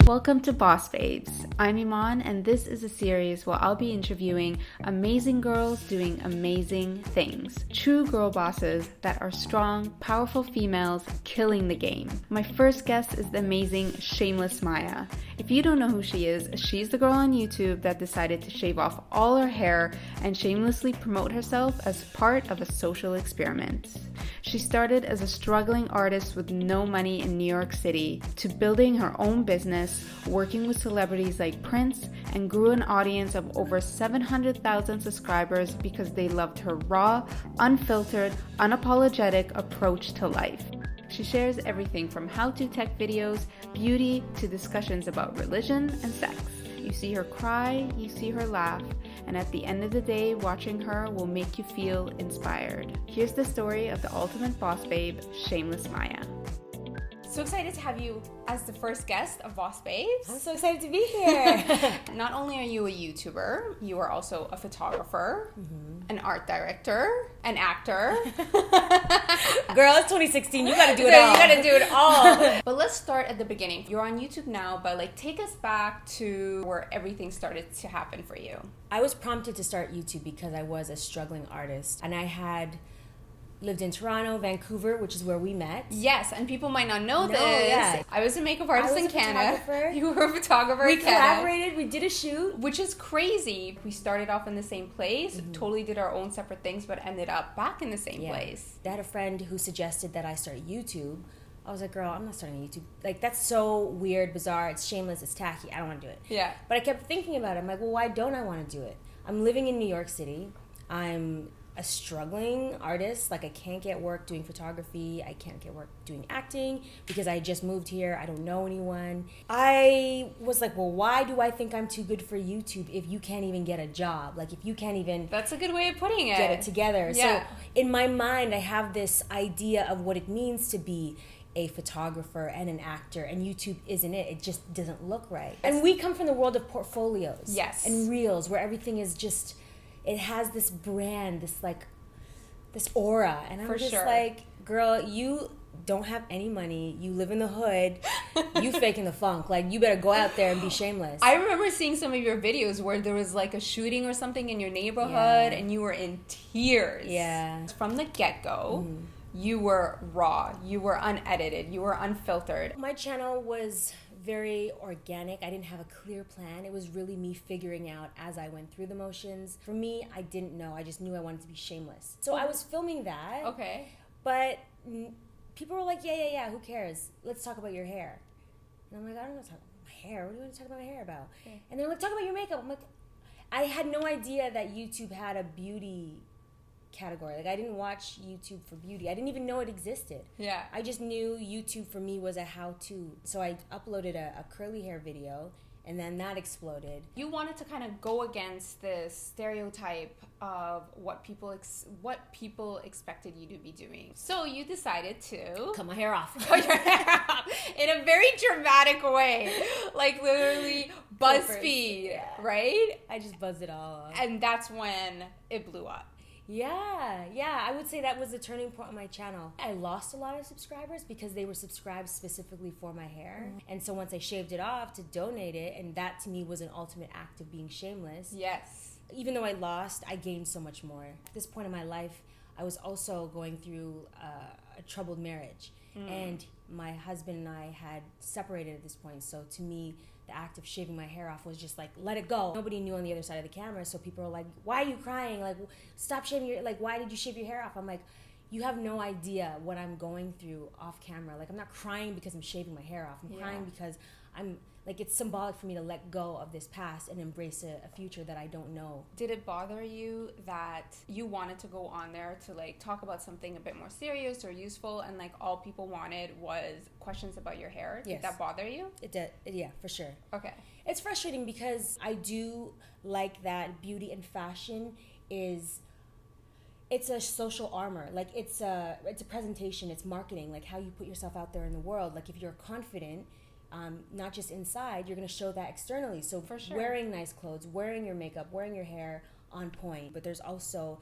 Welcome to Boss Babes. I'm EMAN, and this is a series where I'll be interviewing amazing girls doing amazing things. True girl bosses that are strong, powerful females killing the game. My first guest is the amazing Shameless Maya. If you don't know who she is, she's the girl on YouTube that decided to shave off all her hair and shamelessly promote herself as part of a social experiment. She started as a struggling artist with no money in New York City to building her own business, working with celebrities like Prince, and grew an audience of over 700,000 subscribers because they loved her raw, unfiltered, unapologetic approach to life. She shares everything from how-to tech videos, beauty, to discussions about religion and sex. You see her cry, you see her laugh, and at the end of the day, watching her will make you feel inspired. Here's the story of the ultimate boss babe, Shameless Maya. So excited to have you as the first guest of Boss Babes. I'm so excited to be here. Not only are you a YouTuber, you are also a photographer, an art director, an actor. Girl, it's 2016. You gotta do it all. You gotta do it all. But let's start at the beginning. You're on YouTube now, but take us back to where everything started to happen for you. I was prompted to start YouTube because I was a struggling artist, and I had lived in Toronto, Vancouver, which is where we met. Yes, and people might not know this. Yeah. I was a makeup artist in Canada. You were a photographer in Canada. We collaborated. We did a shoot. Which is crazy. We started off in the same place, totally did our own separate things, but ended up back in the same place. I had a friend who suggested that I start YouTube. I was like, girl, I'm not starting YouTube. That's so weird, bizarre. It's shameless. It's tacky. I don't want to do it. Yeah. But I kept thinking about it. I'm like, well, why don't I want to do it? I'm living in New York City. I'm a struggling artist. I can't get work doing photography. I can't get work doing acting because I just moved here. I don't know anyone. I was like, well, why do I think I'm too good for YouTube if you can't even get a job? If you can't even... That's a good way of putting it. Get it together. Yeah. So in my mind, I have this idea of what it means to be a photographer and an actor, and YouTube isn't it. It just doesn't look right. And we come from the world of portfolios. Yes. And reels where everything is just... It has this brand, this aura. And I'm just like, girl, you don't have any money. You live in the hood. You faking the funk. You better go out there and be shameless. I remember seeing some of your videos where there was a shooting or something in your neighborhood and you were in tears. Yeah. From the get-go, you were raw. You were unedited. You were unfiltered. My channel was very organic. I didn't have a clear plan. It was really me figuring out as I went through the motions. For me, I didn't know. I just knew I wanted to be shameless. So I was filming that. Okay. But people were like, yeah, who cares? Let's talk about your hair. And I'm like, I don't want to talk about my hair. What do you want to talk about my hair about? Okay. And they're like, talk about your makeup. I'm like, I had no idea that YouTube had a beauty category. I didn't watch YouTube for beauty. I didn't even know it existed. Yeah. I just knew YouTube for me was a how-to. So I uploaded a curly hair video, and then that exploded. You wanted to kind of go against this stereotype of what people expected you to be doing. So you decided to cut my hair off. Cut your hair off in a very dramatic way. Literally BuzzFeed, right? I just buzzed it all off. And that's when it blew up. Yeah, I would say that was the turning point on my channel. I lost a lot of subscribers because they were subscribed specifically for my hair. And so once I shaved it off to donate it, and that to me was an ultimate act of being shameless. Yes. Even though I lost, I gained so much more. At this point in my life, I was also going through a troubled marriage. And my husband and I had separated at this point. So to me, the act of shaving my hair off was just let it go. Nobody knew on the other side of the camera, so people were like, why are you crying? Stop shaving your, why did you shave your hair off? I'm like, you have no idea what I'm going through off camera. I'm not crying because I'm shaving my hair off. I'm crying because I'm, it's symbolic for me to let go of this past and embrace a future that I don't know. Did it bother you that you wanted to go on there to talk about something a bit more serious or useful, and all people wanted was questions about your hair? Did that bother you? It did. Yeah, for sure. Okay. It's frustrating because I do like that beauty and fashion it's a social armor. It's a presentation. It's marketing. How you put yourself out there in the world. If you're confident, not just inside, you're going to show that externally. So for sure, wearing nice clothes, wearing your makeup, wearing your hair on point. But there's also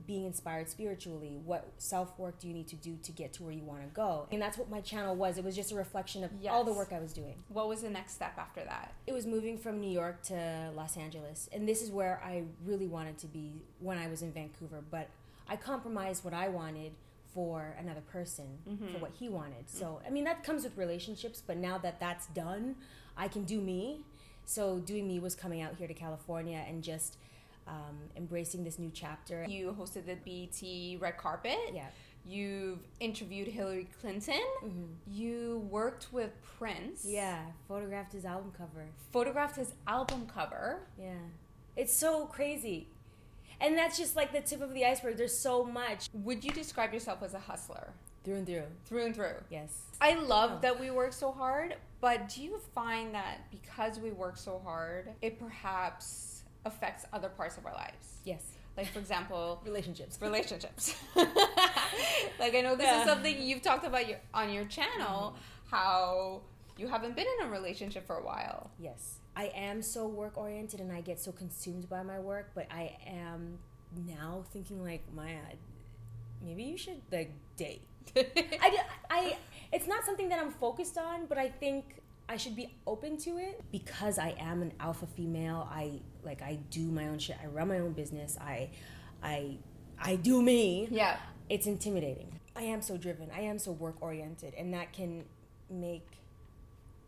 being inspired spiritually. What self-work do you need to do to get to where you want to go? And that's what my channel was. It was just a reflection of all the work I was doing. What was the next step after that? It was moving from New York to Los Angeles. And this is where I really wanted to be when I was in Vancouver. But I compromised what I wanted for another person, for what he wanted. So, I mean, that comes with relationships. But now that that's done, I can do me. So doing me was coming out here to California and just embracing this new chapter. You hosted the BET red carpet. Yeah. You've interviewed Hillary Clinton. You worked with Prince. Yeah, photographed his album cover. Yeah. It's so crazy. And that's just like the tip of the iceberg. There's so much. Would you describe yourself as a hustler? Through and through. Through and through. Yes. I love that we work so hard, but do you find that because we work so hard, it perhaps affects other parts of our lives? Yes. Like, for example, relationships. Like, I know this is something you've talked about on your channel, how you haven't been in a relationship for a while. Yes. I am so work oriented and I get so consumed by my work, but I am now thinking like, Maya, maybe you should like date. I it's not something that I'm focused on, but I think I should be open to it because I am an alpha female. I do my own shit. I run my own business. I do me. Yeah. It's intimidating. I am so driven. I am so work oriented, and that can make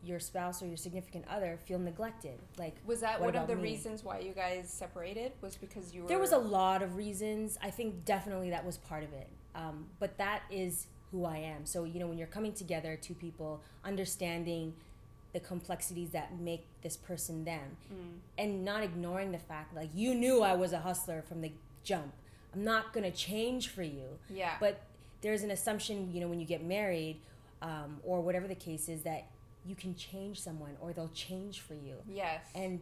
your spouse or your significant other feel neglected. Like, was that one of the me? Reasons why you guys separated? Was because you were... There was a lot of reasons. I think definitely that was part of it. But that is who I am. So, you know, when you're coming together, two people, understanding the complexities that make this person them, and not ignoring the fact, like, you knew I was a hustler from the jump. I'm not going to change for you. Yeah. But there's an assumption, you know, when you get married, or whatever the case is, that you can change someone or they'll change for you. Yes. And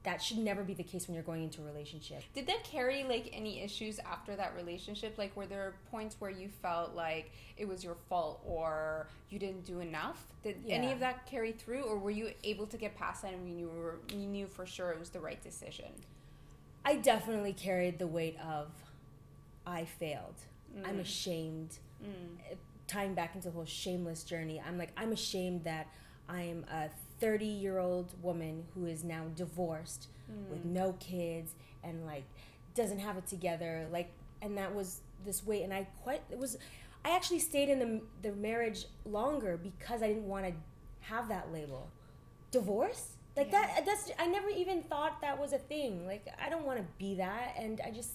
that should never be the case when you're going into a relationship. Did that carry, like, any issues after that relationship? Like, were there points where you felt like it was your fault or you didn't do enough? Did any of that carry through, or were you able to get past that and you knew for sure it was the right decision? I definitely carried the weight of I failed. I'm ashamed. Tying back into the whole Shameless journey, I'm ashamed that I'm a 30-year-old woman who is now divorced with no kids and like doesn't have it together, like, and that was this weight. And I actually stayed in the marriage longer because I didn't want to have that label, divorce. Like that's I never even thought that was a thing. Like, I don't want to be that, and I just,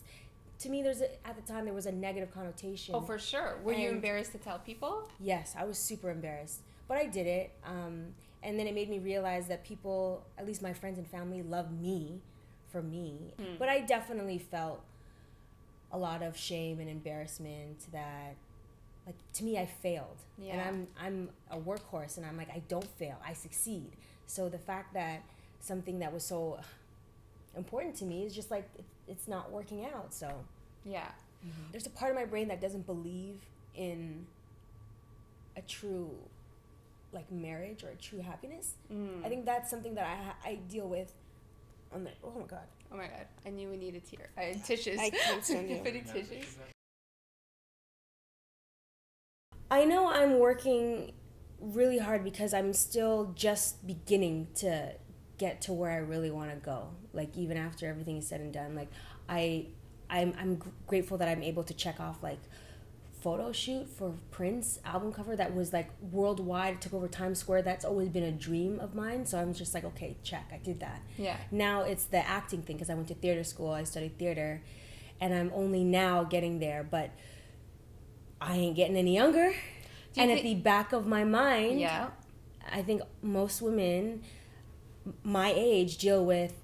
to me, at the time there was a negative connotation. Oh, for sure. Were you embarrassed to tell people? Yes, I was super embarrassed, but I did it. And then it made me realize that people, at least my friends and family, love me for me. But I definitely felt a lot of shame and embarrassment that, like, to me, I failed. Yeah. And I'm a workhorse, and I'm like, I don't fail, I succeed. So the fact that something that was so important to me is just like, it's not working out. So yeah, there's a part of my brain that doesn't believe in a true, like, marriage or a true happiness. I think that's something that I deal with. I'm like, oh my god, I knew we needed tissues. I can't stand you. Tissues. I know I'm working really hard because I'm still just beginning to get to where I really want to go. Like, even after everything is said and done, like, I'm grateful that I'm able to check off, like, photo shoot for Prince album cover that was like worldwide. It took over Times Square. That's always been a dream of mine. So I'm just like, okay, check, I did that. Yeah. Now it's the acting thing, because I went to theater school. I studied theater, and I'm only now getting there, but I ain't getting any younger. And at the back of my mind, I think most women my age deal with,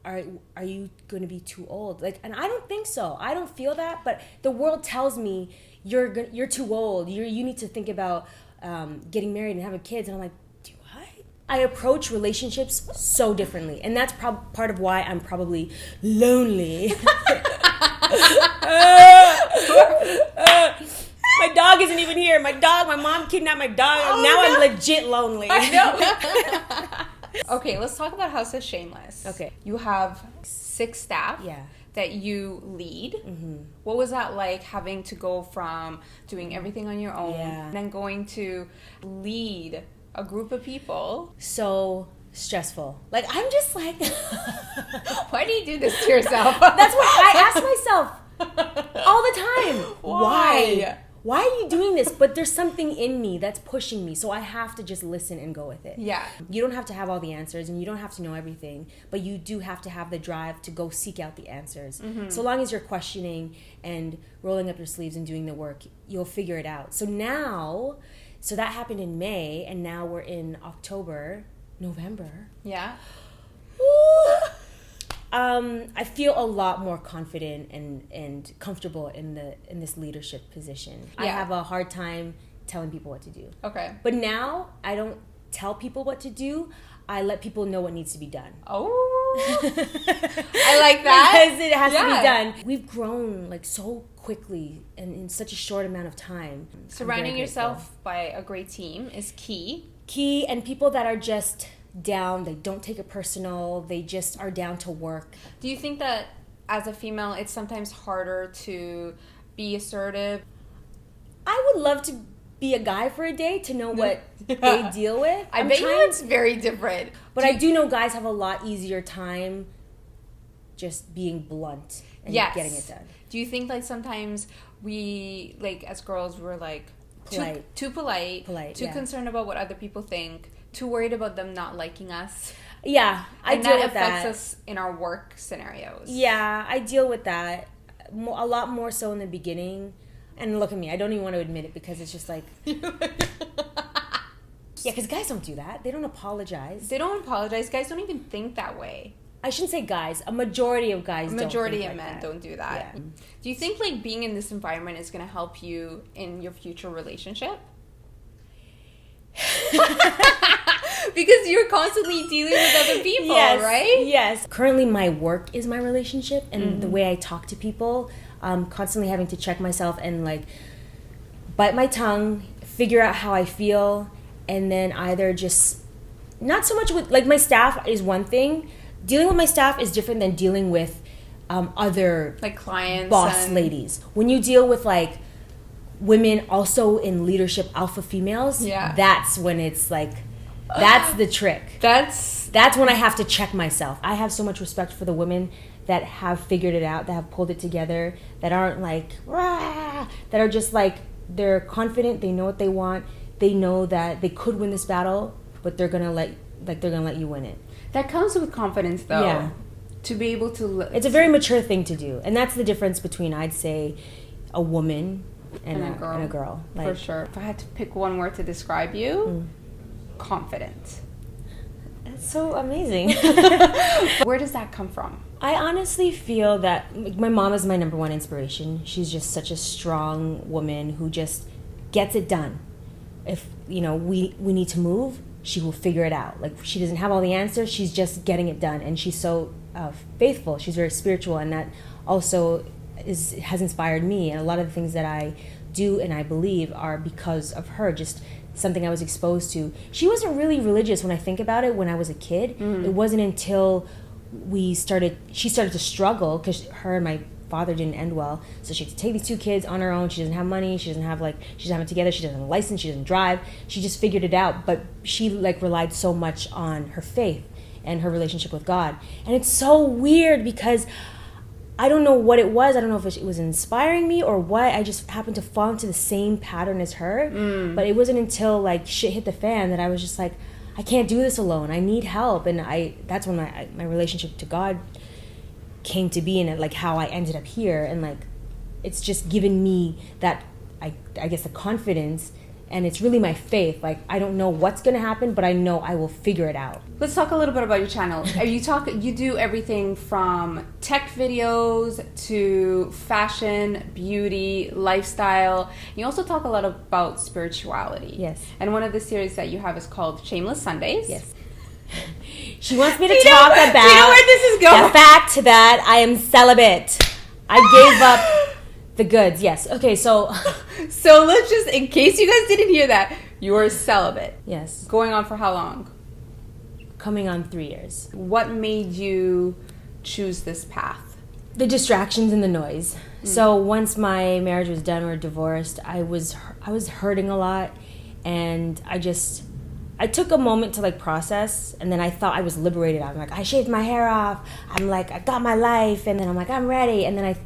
are you going to be too old? Like, and I don't think so. I don't feel that, but the world tells me you're too old. You need to think about getting married and having kids. And I'm like, do I approach relationships so differently, and that's part of why I'm probably lonely. My dog isn't even here. My mom kidnapped my dog. I'm legit lonely. I know. Okay, let's talk about House of Shameless. Okay. You have 6 staff. Yeah. that you lead. Mm-hmm. What was that like, having to go from doing everything on your own and then going to lead a group of people? So stressful. Like, I'm just like... Why do you do this to yourself? That's what I ask myself all the time. Why? Why are you doing this? But there's something in me that's pushing me, so I have to just listen and go with it. Yeah. You don't have to have all the answers, and you don't have to know everything, but you do have to have the drive to go seek out the answers. Mm-hmm. So long as you're questioning and rolling up your sleeves and doing the work, you'll figure it out. So that happened in May, and now we're in November. Yeah. Woo! I feel a lot more confident and comfortable in this leadership position. Yeah. I have a hard time telling people what to do. Okay. But now I don't tell people what to do. I let people know what needs to be done. Oh, I like that. Because it has to be done. We've grown like so quickly and in such a short amount of time. Surrounding yourself by a great team is key. Key, and people that are just down, they don't take it personal, they just are down to work. Do you think that as a female it's sometimes harder to be assertive? I would love to be a guy for a day to know what they deal with. I bet you it's very different. But I do know guys have a lot easier time just being blunt and getting it done. Do you think like sometimes we, like as girls, we're like too polite, too concerned about what other people think, too worried about them not liking us? Yeah, I deal with that. And that affects us in our work scenarios. Yeah, I deal with that a lot more so in the beginning. And look at me, I don't even want to admit it because it's just like... Yeah, because guys don't do that. They don't apologize. Guys don't even think that way. I shouldn't say guys. A majority of guys don't. A majority of men don't do that. Yeah. Do you think like being in this environment is going to help you in your future relationship? Because you're constantly dealing with other people, right? Yes. Currently, my work is my relationship, and the way I talk to people, constantly having to check myself and like bite my tongue, figure out how I feel, and then either just not so much with like my staff is one thing. Dealing with my staff is different than dealing with other like clients, boss ladies. When you deal with like women also in leadership, alpha females, that's when it's like that's the trick. That's when I have to check myself. I have so much respect for the women that have figured it out, that have pulled it together, that aren't like rah, that are just like they're confident, they know what they want, they know that they could win this battle, but they're gonna let you win it. That comes with confidence, though. Yeah. To be able to... It's a very mature thing to do. And that's the difference between, I'd say, a woman and a girl. Like, for sure. If I had to pick one word to describe you, confident. That's so amazing. Where does that come from? I honestly feel that my mom is my number one inspiration. She's just such a strong woman who just gets it done. If, we need to move, she will figure it out. Like, she doesn't have all the answers. She's just getting it done. And she's so faithful. She's very spiritual. And that also has inspired me. And a lot of the things that I do and I believe are because of her, just something I was exposed to. She wasn't really religious when I think about it when I was a kid. It wasn't until she started to struggle because her and my father didn't end well, so she had to take these two kids on her own. She doesn't have money, she doesn't have it together, she doesn't have a license, she doesn't drive. She just figured it out, but she relied so much on her faith and her relationship with God. And it's so weird because I don't know what it was. I don't know if it was inspiring me or what. I just happened to fall into the same pattern as her. But it wasn't until shit hit the fan that I was just like, I can't do this alone. I need help. And that's when my relationship to God came to be, and how I ended up here. And it's just given me that, I guess, the confidence. And it's really my faith. I don't know what's going to happen, but I know I will figure it out. Let's talk a little bit about your channel. You do everything from tech videos to fashion, beauty, lifestyle. You also talk a lot about spirituality. Yes. And one of the series that you have is called Shameless Sundays. Yes. She wants me to talk about do you know where this is going? The fact that I am celibate. I gave up the goods. Yes. Okay, so let's just, in case you guys didn't hear that, you are celibate. Yes. Going on for how long? Coming on 3 years. What made you choose this path? the distractions and the noise. So once my marriage was done or divorced, I was hurting a lot, and I took a moment to like process, and then I thought I was liberated. I'm like, I shaved my hair off. I'm like, I got my life, and then I'm like, I'm ready. And then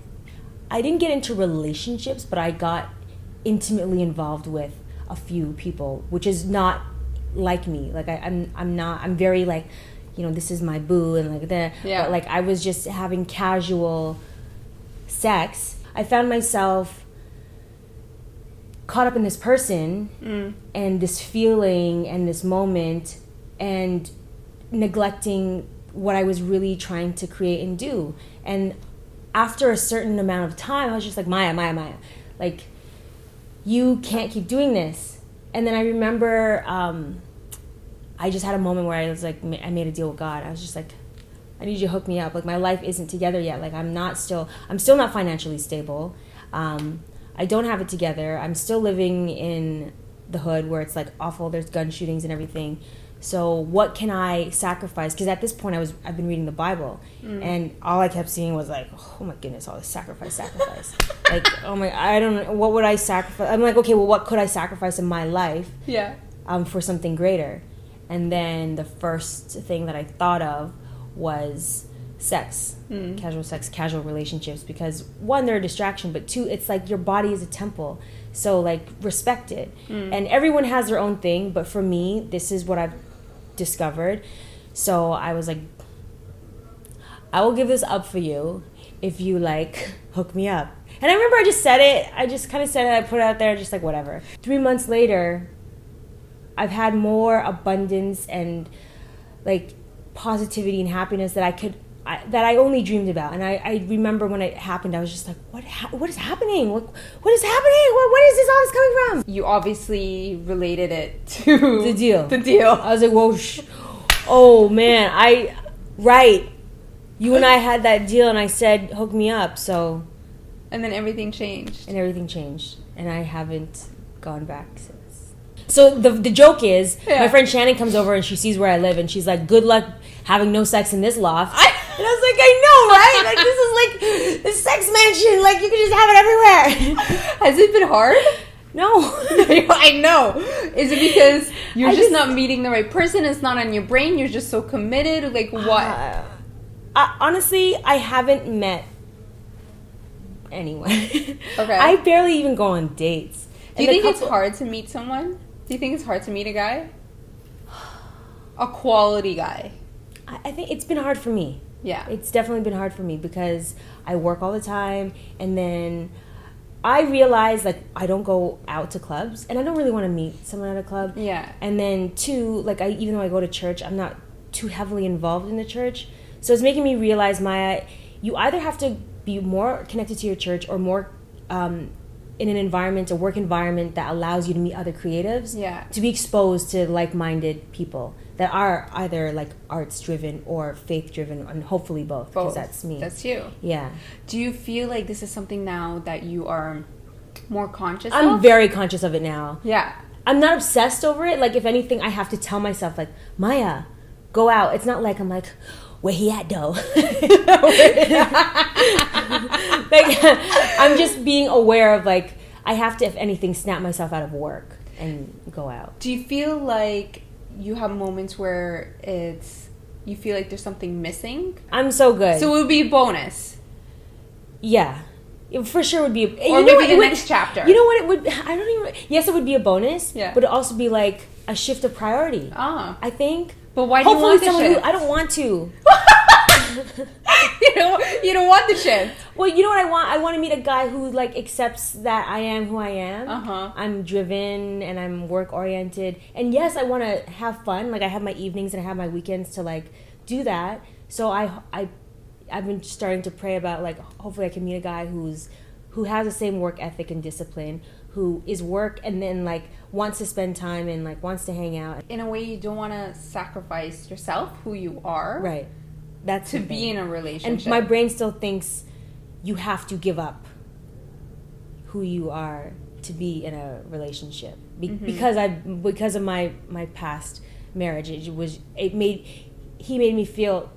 I didn't get into relationships, but I got intimately involved with a few people, which is not like me. Like I'm very like, this is my boo and like that. Yeah. But like I was just having casual sex. I found myself caught up in this person and this feeling and this moment, and neglecting what I was really trying to create and do. And after a certain amount of time, I was just like, Maya, like, you can't keep doing this. And then I remember I just had a moment where I was like, I made a deal with God. I was just like, I need you to hook me up. Like, my life isn't together yet. Like, I'm still not financially stable. I don't have it together. I'm still living in the hood where it's like awful. There's gun shootings and everything. So what can I sacrifice? Because at this point I've been reading the Bible, and all I kept seeing was like, oh my goodness, all this sacrifice. Like, oh my, I don't know, what would I sacrifice? I'm like, okay, well, what could I sacrifice in my life? Yeah. For something greater. And then the first thing that I thought of was sex, casual sex, casual relationships, because one, they're a distraction, but two, it's like your body is a temple, so like respect it. And everyone has their own thing, but for me, this is what I've discovered. So I was like, I will give this up for you if you like hook me up. And I remember I just said it, I put it out there, just like whatever. 3 months later, I've had more abundance and like positivity and happiness that I only dreamed about. And I remember when it happened, I was just like, what is happening? What is happening? What is this all this coming from? You obviously related it to The deal. I was like, whoa, oh man, right. You and I had that deal, and I said, hook me up, so. And then everything changed. And I haven't gone back since. So the joke is, my friend Shannon comes over and she sees where I live, and she's like, good luck having no sex in this loft. And I was like, I know, right? Like, this is like the sex mansion. Like, you can just have it everywhere. Has it been hard? No. I know. Is it because you're just not meeting the right person? It's not on your brain? You're just so committed? Like, what? Honestly, I haven't met anyone. Okay. I barely even go on dates. Do you think it's hard to meet someone? Do you think it's hard to meet a guy? A quality guy? I think it's been hard for me. Yeah. It's definitely been hard for me because I work all the time, and then I realize, like, I don't go out to clubs, and I don't really want to meet someone at a club. Yeah. And then two, like, even though I go to church, I'm not too heavily involved in the church. So it's making me realize, Maya, you either have to be more connected to your church or more in an environment, a work environment that allows you to meet other creatives. Yeah. To be exposed to like-minded people that are either like arts-driven or faith-driven, and hopefully both. Because that's me. That's you. Yeah. Do you feel like this is something now that you are more conscious of? I'm very conscious of it now. Yeah. I'm not obsessed over it. Like, if anything, I have to tell myself, like, Maya, go out. It's not like I'm like, where he at, though? Like, I'm just being aware of, like, I have to, if anything, snap myself out of work and go out. Do you feel like you have moments where you feel like there's something missing? I'm so good. So it would be a bonus. Yeah. It for sure would be or maybe the next chapter. You know what it would, I don't even, yes, it would be a bonus. Yeah. But it'd also be like a shift of priority. I think. But why do you want the shift? I don't want to. You don't want the shift. Well, you know what I want? I want to meet a guy who, like, accepts that I am who I am. I'm driven and I'm work oriented. And yes, I want to have fun. Like, I have my evenings and I have my weekends to, like, do that. So I've been starting to pray about, like, hopefully I can meet a guy who has the same work ethic and discipline, who is work and then, like, wants to spend time and, like, wants to hang out. In a way, you don't want to sacrifice yourself, who you are. Right. That's to be in a relationship. And my brain still thinks you have to give up who you are to be in a relationship. Because of my past marriage. He made me feel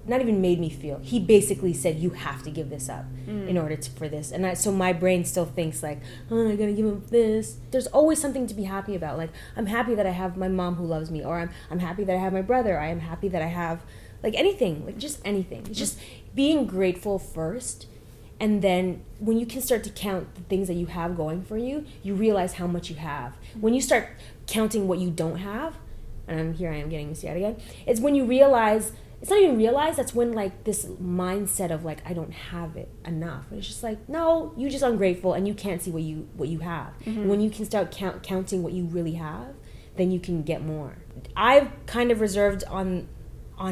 not even made me feel. He basically said, you have to give this up in order for this. And so my brain still thinks like, oh, I gotta give up this. There's always something to be happy about. Like, I'm happy that I have my mom who loves me, or I'm happy that I have my brother. I am happy that I have, like, anything, like just anything. It's just being grateful first. And then when you can start to count the things that you have going for you, you realize how much you have. When you start counting what you don't have, and here I am getting misty-eyed again, it's when you realize, it's not even realize, that's when like this mindset of like, I don't have it enough. And it's just like, no, you're just ungrateful and you can't see what you have. And when you can start counting what you really have, then you can get more. I've kind of reserved on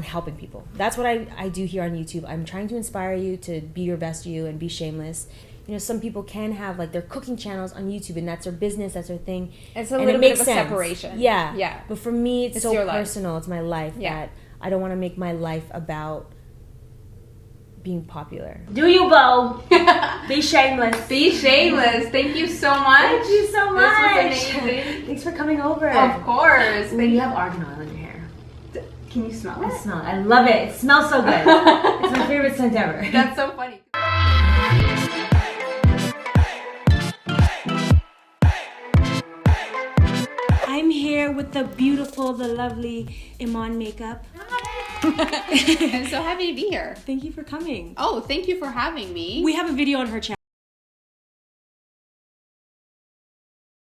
helping people. That's what I do here on YouTube. I'm trying to inspire you to be your best you and be shameless. You know, some people can have like their cooking channels on YouTube and that's their business, that's their thing. It's a little bit of a separation. Yeah. Yeah. But for me, it's so personal. Life. It's my life that I don't want to make my life about being popular. Do you, Bo? Be shameless. Be shameless. Thank you so much. Thank you so much. This was amazing. Thanks for coming over. Of course. Ooh, you have argan oil in your hair. Can you smell it? I smell it. I love it. It smells so good. It's my favorite scent ever. That's so funny. I'm here with the beautiful, the lovely EMAN makeup. I'm so happy to be here. Thank you for coming. Oh, thank you for having me. We have a video on her channel.